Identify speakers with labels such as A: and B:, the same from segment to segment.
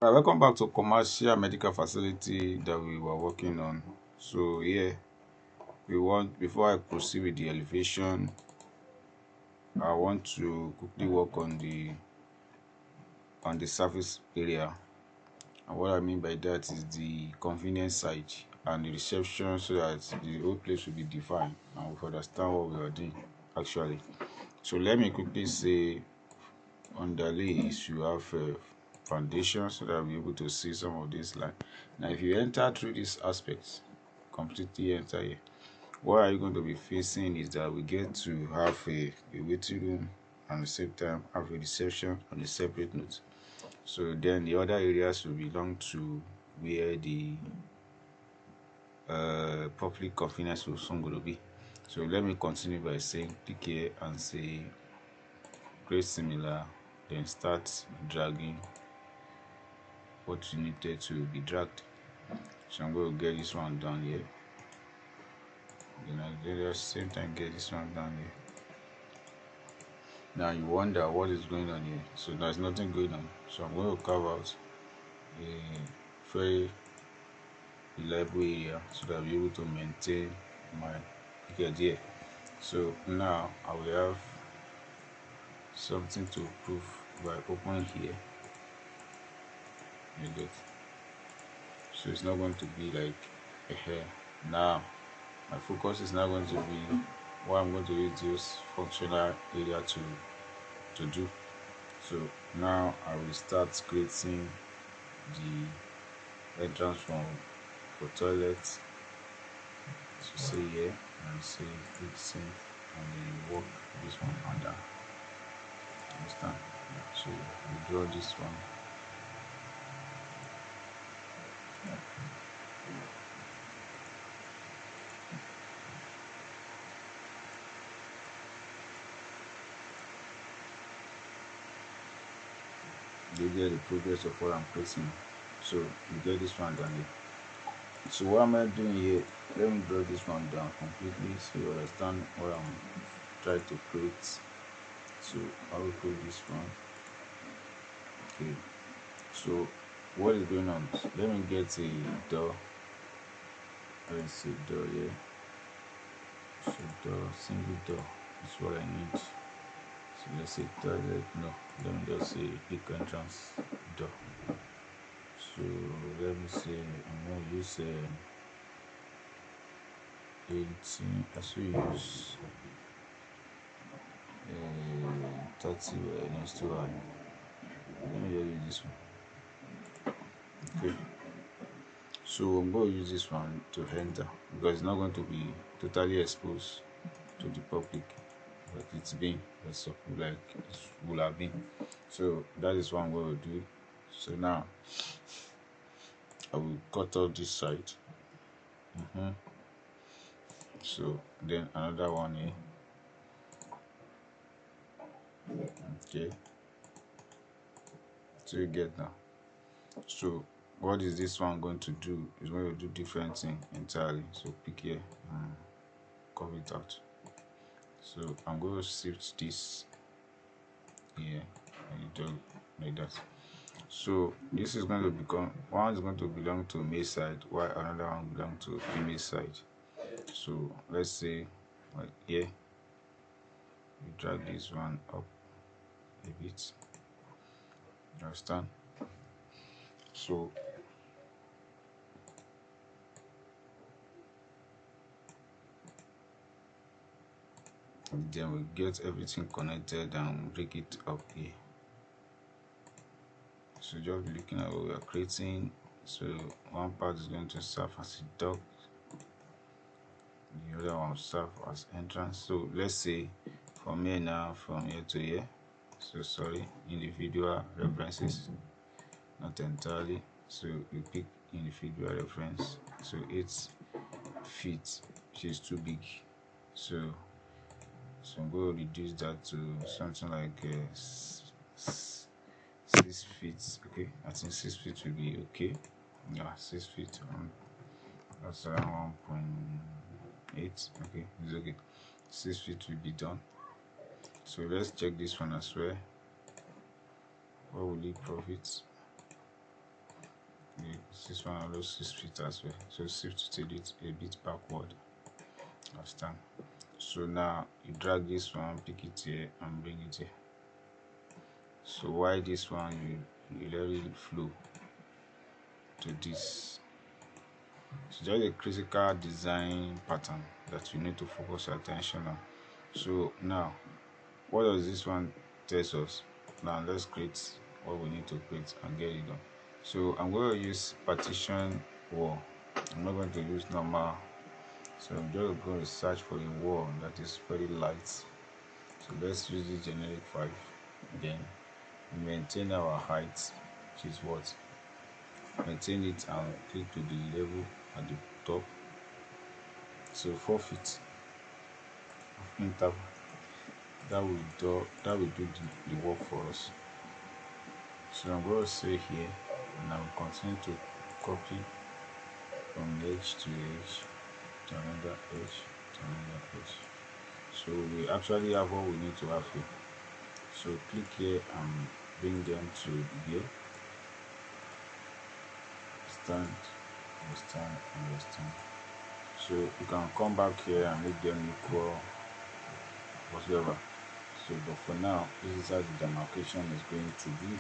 A: Right, welcome back to commercial medical facility that we were working on. So here we want, before I proceed with the elevation, I want to quickly work on the surface area. And what I mean by that is the convenience side and the reception, so that the whole place will be defined and we understand what we are doing actually. So let me quickly say, underlay is you have foundation, so that we'll be able to see some of this line. Now if you enter through these aspects, completely enter here, what are you going to be facing is that we get to have a waiting room and at the same time have a reception on a separate note. So then the other areas will belong to where the public convenience will soon going to be. So let me continue by saying click here and say create similar, then start dragging what you needed to be dragged. So I'm going to get this one down here, then at the same time get this one down here. Now you wonder what is going on here. So there's nothing going on, so I'm going to carve out a very reliable area so that I'll be able to maintain my picket here. So now I will have something to prove by opening here. You get, so it's not going to be like a hair. Now my focus is not going to be what I'm going to use this functional area to do. So now I will start creating the entrance for toilets. So say here and say click sink, and then you work this one under. Understand? So we draw this one. You get the progress of what I'm creating. So you get this one down here. So what am I doing here? Let me draw this one down completely so you understand what I'm trying to create. So I will create this one. Okay. So what is going on? Let me get a door. Let's see, door here. So door, single door is what I need. So let's say toilet. No, let me just say big entrance door. So let me say I'm going to use 18. I should use 30 next to one. Let me just use this one. Okay. So I'm going to use this one to enter because it's not going to be totally exposed to the public, but it's been like it will have been. So that is what I'm going to do. So now I will cut off this side. So then another one here. Okay. So you get now. So what is this one going to do? It's going to do different thing entirely. So pick here and cover it out. So I'm going to shift this here and do like that. So this is going to become, one is going to belong to male side while another one belong to female side. So let's say like here, you drag this one up a bit. You understand? So then we get everything connected and break it up here. So just be looking at what we are creating. So one part is going to serve as a dock, the other one will serve as entrance. So let's say from here now, from here to here, so sorry, individual references, not entirely. So you pick individual reference, so 8 feet, which is too big. So I'm going to reduce that to something like 6 feet. Okay, I think 6 feet will be okay. Yeah, 6 feet. That's around 1.8. Okay, it's okay. 6 feet will be done. So let's check this one as well. What will it profit? this one always 6 feet as well, so shift it a bit backward as time. So now you drag this one, pick it here and bring it here. So why this one you let it flow to this. So just a critical design pattern that you need to focus your attention on. So now what does this one tell us? Now let's create what we need to create and get it done. So I'm going to use partition wall. I'm not going to use normal. So I'm just going to search for a wall that is very light. So let's use the generic 5. Then we maintain our height, which is what? Maintain it and click to the level at the top. So 4 feet of interval. That will do the work for us. So I'm going to say here, and I will continue to copy from edge to edge to another edge to another edge. So we actually have what we need to have here. So click here and bring them to here. Stand, stand, and stand. So you can come back here and make them equal whatever. So but for now, this is how the demarcation is going to be.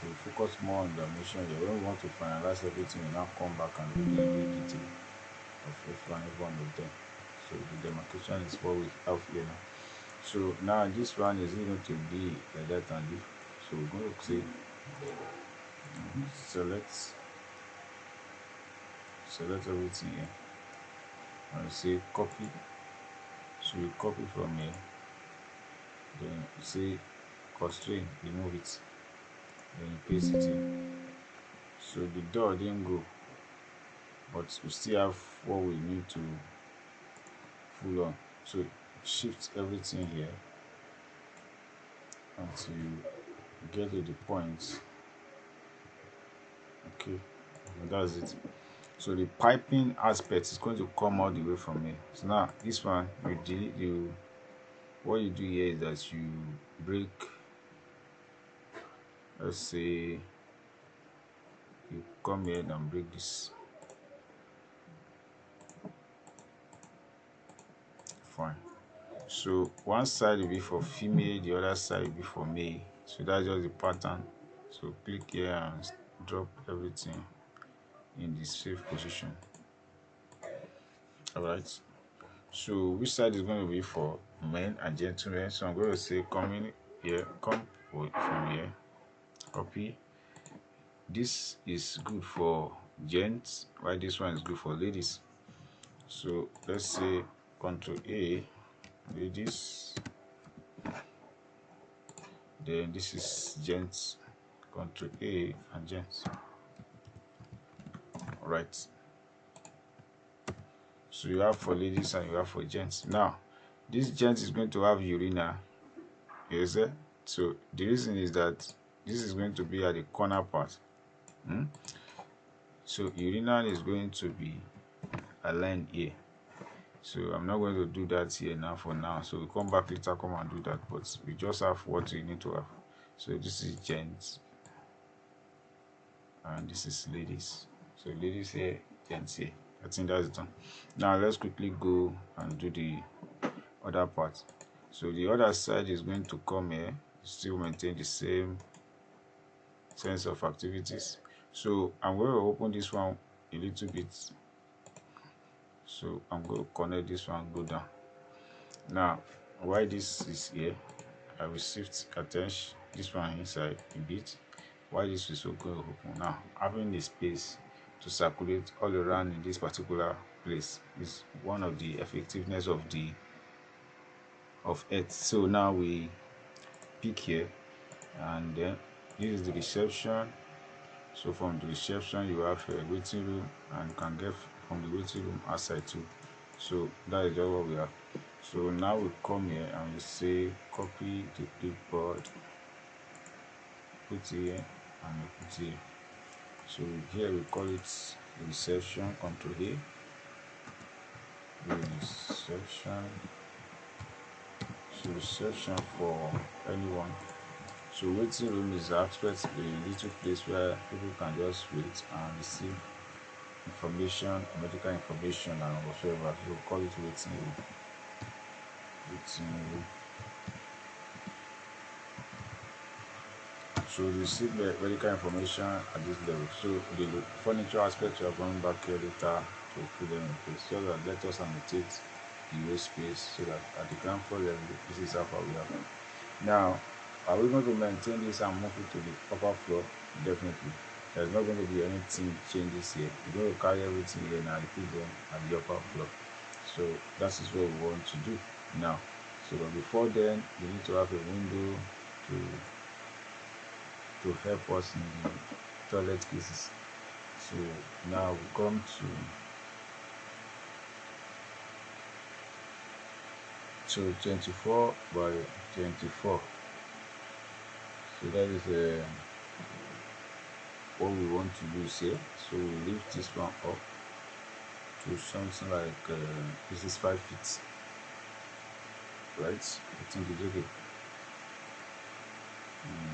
A: So focus more on the mission here. When we want to finalize everything, we now come back and do the detail of every one of them. So the demarcation is what we have here now. So now this one is going to be like that and this. So we're going to say select everything here and say copy. So you copy from here, then you say constraint, remove it, then you paste it in. So the door didn't go, but we still have what we need to full on. So shift everything here until you get to the points. Okay, and that's it. So the piping aspect is going to come all the way from here. So now this one what you do here is that you break, let's say you come here and break this. Fine. So one side will be for female, the other side will be for male. So that's just the pattern. So click here and drop everything in the safe position. Alright. So which side is going to be for men and gentlemen? So I'm going to say come in here, come from here, copy. This is good for gents, while this one is good for ladies. So let's say Ctrl A, ladies. Then this is gents, Ctrl A and gents. Alright. So you have for ladies and you have for gents. Now, this gents is going to have urinal. Yes, sir? So the reason is that this is going to be at the corner part. So urinal is going to be aligned here. So I'm not going to do that here now for now. So we come back later, come and do that. But we just have what we need to have. So this is gents. And this is ladies. So ladies here, gents here. I think that's done. Now let's quickly go and do the other part. So the other side is going to come here, still maintain the same sense of activities. So I'm going to open this one a little bit. So I'm going to connect this one, go down. Now while this is here, I will shift attention this one inside a bit. While this is going to open, now having the space to circulate all around in this particular place is one of the effectiveness of Earth. So now we pick here, and then this is the reception. So from the reception you have a waiting room, and you can get from the waiting room outside too. So that is just what we have. So now we come here and we say copy to clipboard, put here and we put here. So here we call it reception, Ctrl A, reception. So reception for anyone. So waiting room is the aspect, a little place where people can just wait and receive information, medical information and whatsoever. So we call it waiting room. Waiting room. So you receive the medical information at this level. So the furniture aspect we are going back here later to put them in place. So that let us annotate the whole space so that at the ground floor level this is how far we have. Now, are we going to maintain this and move it to the upper floor? Definitely. There's not going to be anything changes here. We're going to carry everything here and put them at the upper floor. So that is what we want to do now. So but before then, we need to have a window to help us in the toilet cases. So now we come to 24 by 24. So that is what we want to use here. So we lift this one up to something like this is 5 feet, right? I think it's okay.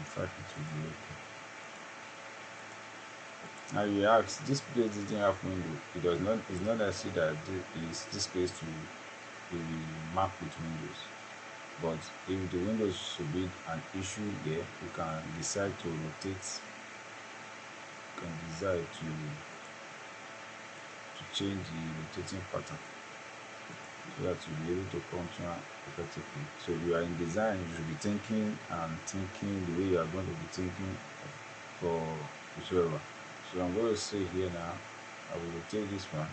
A: 5 feet will be okay. Now you ask, this place didn't have window. It does not. It's not necessary that this place to be marked with windows. But if the windows should be an issue there, you can decide to rotate. You can decide to change the rotating pattern so that you'll be able to function effectively. So if you are in design, you should be thinking the way you are going to be thinking for whichever. So I'm going to say here now, I will rotate this one.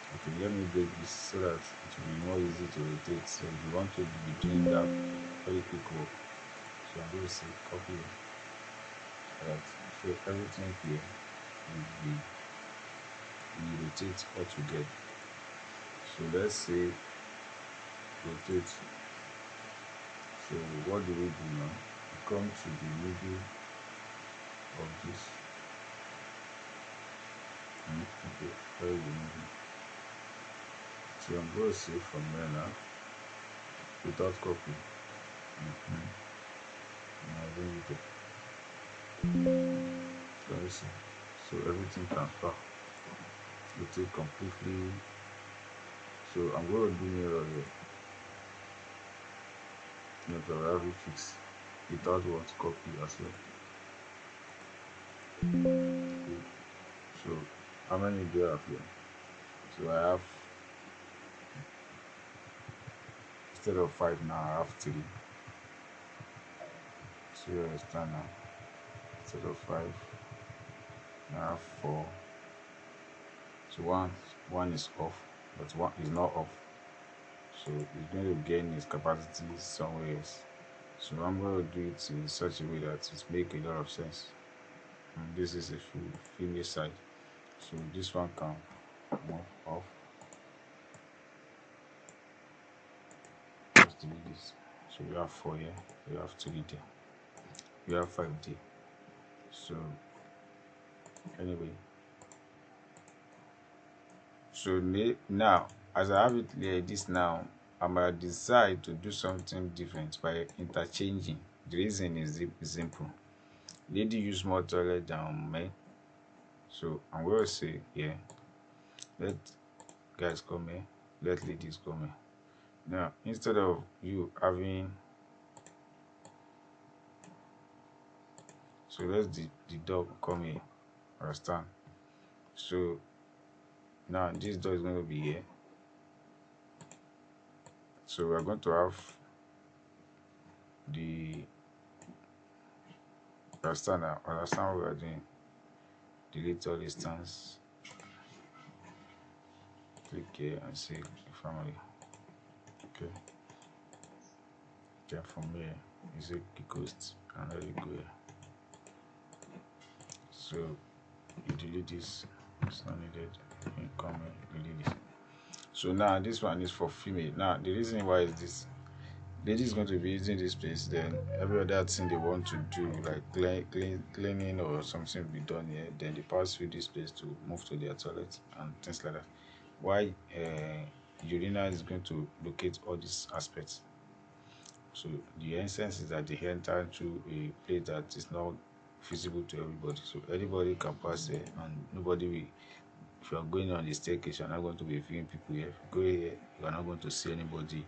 A: Okay, let me break this so that it will be more easy to rotate. So if you want to be doing that very quick work, so I'm going to say copy it. Right. So everything here will be rotate all together. So let's say rotate. So what do we do now? We come to the middle of this. Okay, where is the middle? So I'm going to say from there now, without copy. Now bring it up. So let's see. So everything transfer. Rotate completely. So I'm going to do mirror here. Make a Revit fix without what copy as well. So how many do I have here? So I have, instead of 5 now I have 3. So you understand now. Instead of 5 now I have 4. So one is off, but one is not off. So it's going to gain its capacity somewhere else. So I'm going to do it in such a way that it makes a lot of sense. And this is a female side. So this one can move off. Let's delete this. So we have 4 here, we have 3 there, we have 5 there. So anyway, so now as I have it like this now, I might decide to do something different by interchanging. The reason is simple. Lady use more toilet than men. So I'm going to say here, let guys come here, let ladies come here. Now instead of you having, so let the dog come here, understand? So now this door is going to be here. So we're going to have the, understand what we are doing. Delete all distance, click here and say family. Okay, from here you say coast and let it go here. So you delete this, it's not needed. You come here, delete this. So now this one is for female. Now the reason why is this: lady is going to be using this place, then every other thing they want to do, like cleaning or something will be done here, then they pass through this place to move to their toilet and things like that. Why urinal is going to locate all these aspects. So the essence is that they enter through a place that is not visible to everybody. So anybody can pass there, and nobody will. If you are going on the staircase, you're not going to be viewing people here. If you go here, you are not going to see anybody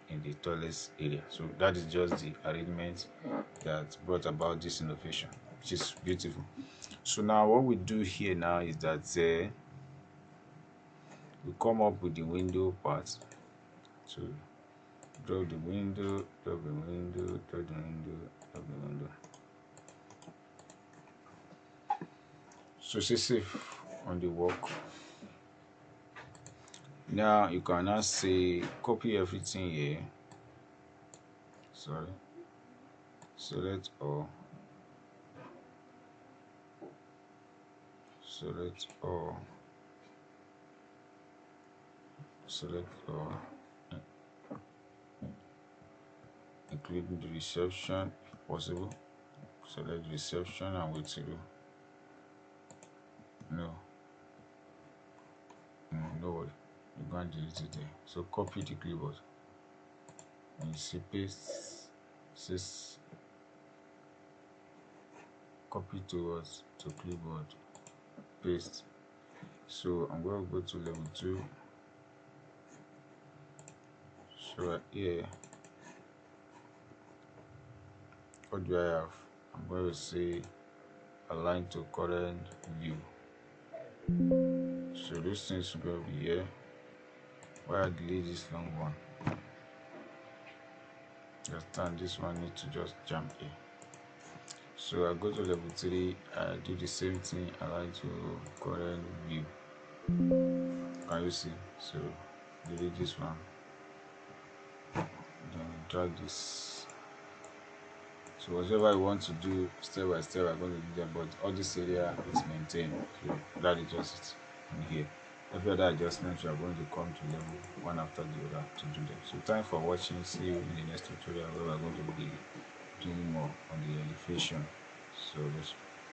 A: in the toilet area. So that is just the arrangement that brought about this innovation, which is beautiful. So now what we do here now is that we come up with the window part. So draw the window, draw the window, draw the window, draw the window. So stay safe on the work. Now you can now say copy everything here. Sorry. Select all. Select all. Select all. Including the reception if possible. Select reception and wait till no worry, you can't delete it there. So copy the clipboard and you see paste, says copy towards to clipboard, paste. So I'm going to go to level 2. So right here, what do I have? I'm going to say align to current view. So those things will go be here. Why I delete this long one? Understand, this one need to just jump here. So I go to level 3, I do the same thing, align to current view. Can you see? So delete this one, then drag this. So whatever I want to do step by step, I'm going to do them, but all this area is maintained. So that is just it in here. Every other adjustment you are going to come to level one after the other to do them. So thanks for watching. See you in the next tutorial where we are going to be doing more on the elevation. So let's